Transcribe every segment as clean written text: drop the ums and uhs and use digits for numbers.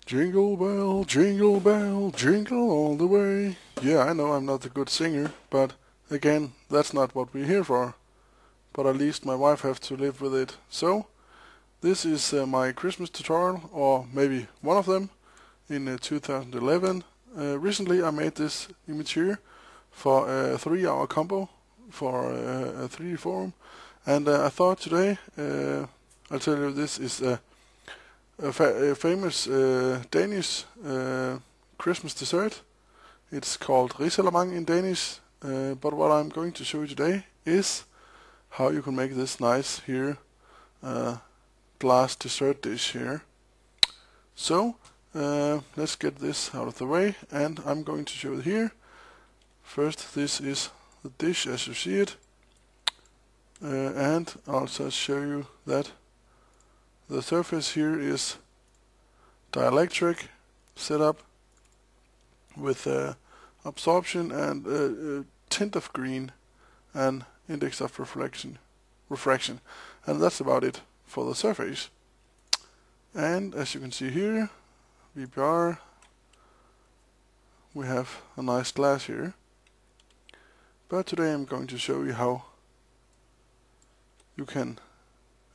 jingle bell, jingle all the way. Yeah, I know I'm not a good singer, but again, that's not what we're here for. But at least my wife has to live with it. So, this is my Christmas tutorial, or maybe one of them, in 2011. Recently I made this image here for a 3-hour combo for a 3D forum, and I thought today I'll tell you this is a famous Danish Christmas dessert. It's called risalamande in Danish, but what I'm going to show you today is how you can make this nice here glass dessert dish here. So let's get this out of the way, and I'm going to show it here. First, this is the dish as you see it, and I'll just show you that the surface here is dielectric setup with absorption and a tint of green and index of refraction, and that's about it for the surface. And as you can see here, VPR, we have a nice glass here. But today I'm going to show you how you can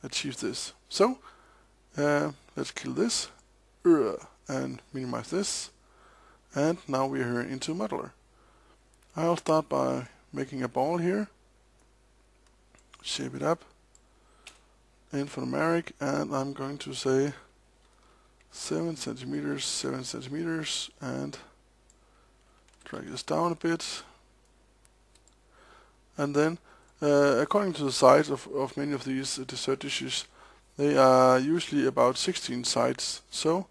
achieve this. So let's kill this and minimize this, and now we are here into modeler. I'll start by making a ball here, shape it up, alphanumeric, and I'm going to say 7 centimeters, 7 centimeters, and drag this down a bit. And then according to the size of many of these dessert dishes, they are usually about 16 sides, so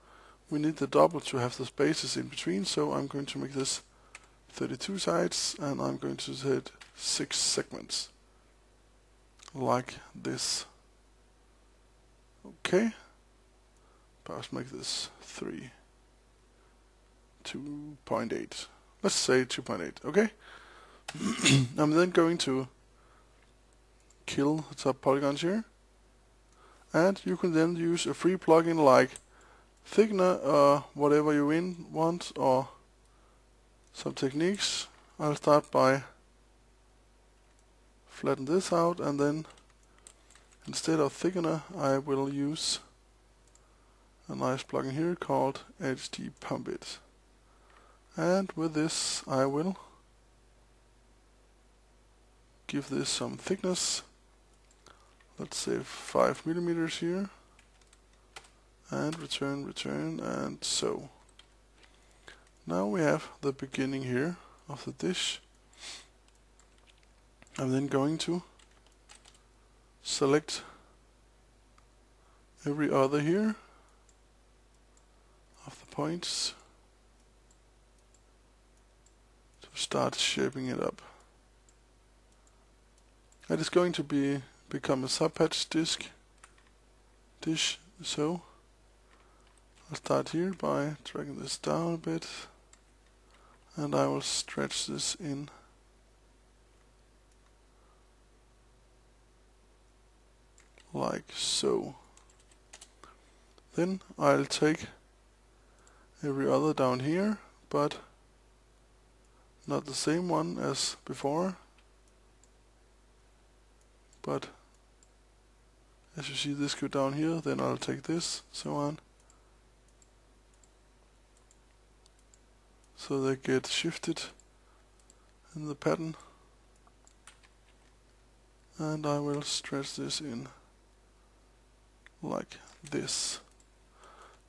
we need the double to have the spaces in between. So I'm going to make this 32 sides, and I'm going to set 6 segments like this. Okay, perhaps make this 2.8. Let's say 2.8. Okay. I'm then going to kill the top polygons here, and you can then use a free plugin like thickener or whatever you want, or some techniques. I'll start by flatten this out, and then instead of thickener I will use a nice plugin here called HD Pump It, and with this I will give this some thickness, let's say 5 millimeters here, and return, and so. Now we have the beginning here of the dish. I'm then going to select every other here of the points to start shaping it up. It is going to become a subpatch dish, so I'll start here by dragging this down a bit, and I will stretch this in like so. Then I'll take every other down here, but not the same one as before. But as you see this go down here, then I'll take this, so on. So they get shifted in the pattern. And I will stretch this in like this.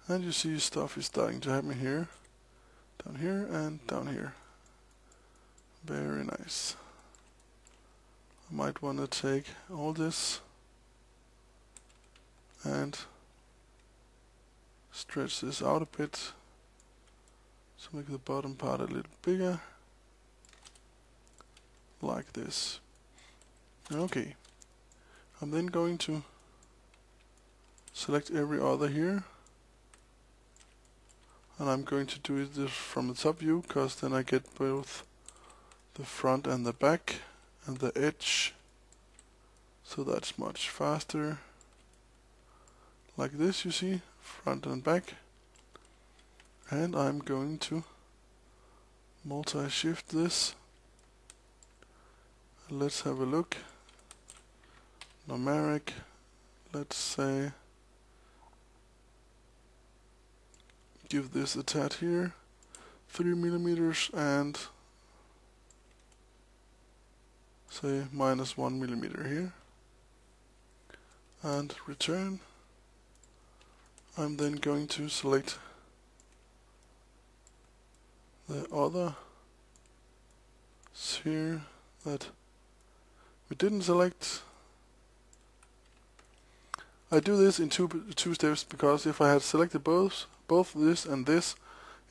And you see stuff is starting to happen here, down here, and down here. Very nice. I might want to take all this and stretch this out a bit to make the bottom part a little bigger, like this. Okay, I'm then going to select every other here, and I'm going to do this from the top view, because then I get both the front and the back and the edge, so that's much faster. Like this, you see, front and back. And I'm going to multi-shift this. Let's have a look. Numeric, let's say, give this a tad here, 3 millimeters, and say -1 millimeter here, and return. I'm then going to select the other sphere that we didn't select. I do this in two steps because if I had selected both this and this,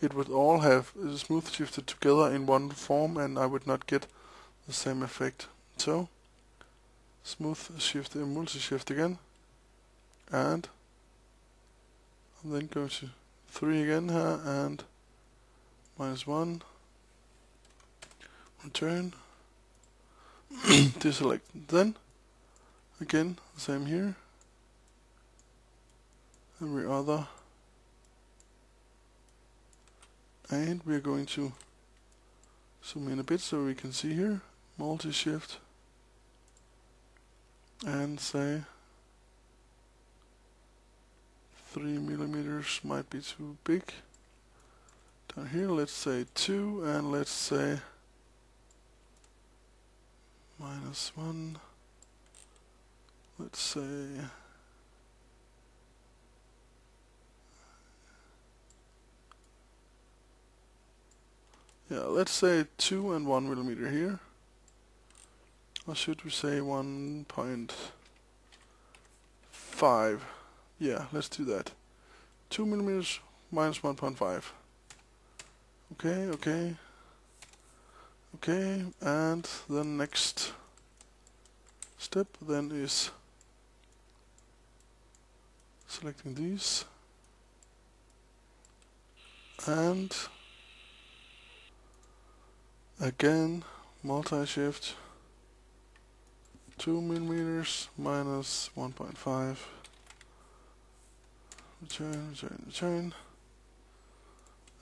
it would all have smooth shifted together in one form, and I would not get the same effect. So smooth shift and multi-shift again, and I'm then going to 3 again here and -1, return, deselect. Then again the same here, every other, and we're going to zoom in a bit so we can see here, multi-shift, and say 3 millimeters might be too big. Down here let's say 2, and let's say -1, let's say let's say 2 and 1 millimeter here. Or should we say 1.5? Yeah, let's do that. 2 millimeters minus 1.5. Okay, and the next step then is selecting these and again multi-shift, 2 millimeters minus 1.5, return,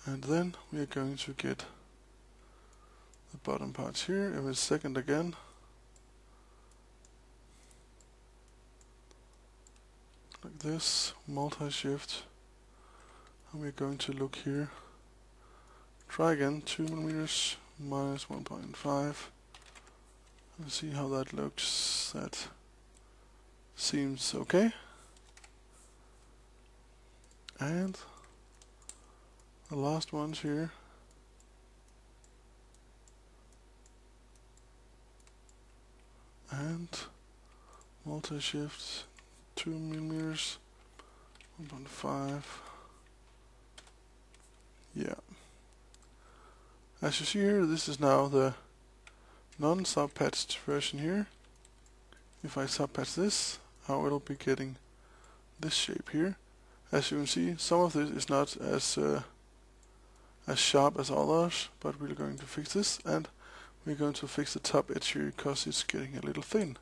and then we are going to get the bottom parts here. Every second again, like this, multi-shift, and we're going to look here. Try again, 2 millimeters minus 1.5, and see how that looks. That seems okay. And the last ones here, and multi-shift, 2 millimeters, 1.5. Yeah. As you see here, this is now the non-sub-patched version here. If I sub-patch this, I will be getting this shape here. As you can see, some of this is not as sharp as others, but we're going to fix this, and we're going to fix the top edge here because it's getting a little thin.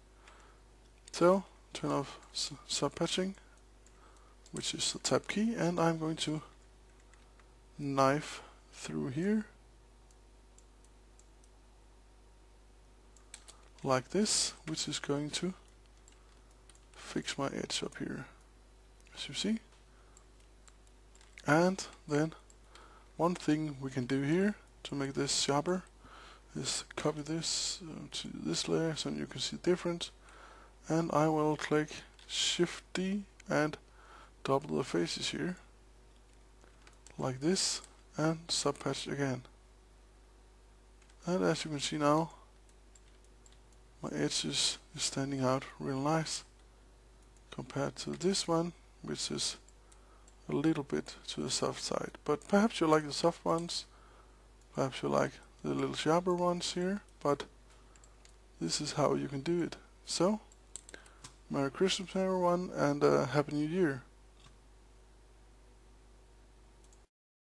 So turn off sub-patching, which is the tab key, and I'm going to knife through here like this, which is going to fix my edge up here, as you see. And then one thing we can do here to make this sharper is copy this to this layer so you can see the difference, and I will click Shift D and double the faces here like this and sub-patch again. And as you can see now, my edge is standing out real nice compared to this one, which is a little bit to the soft side. But perhaps you like the soft ones, perhaps you like the little sharper ones here, but this is how you can do it. So, Merry Christmas everyone, and Happy New Year.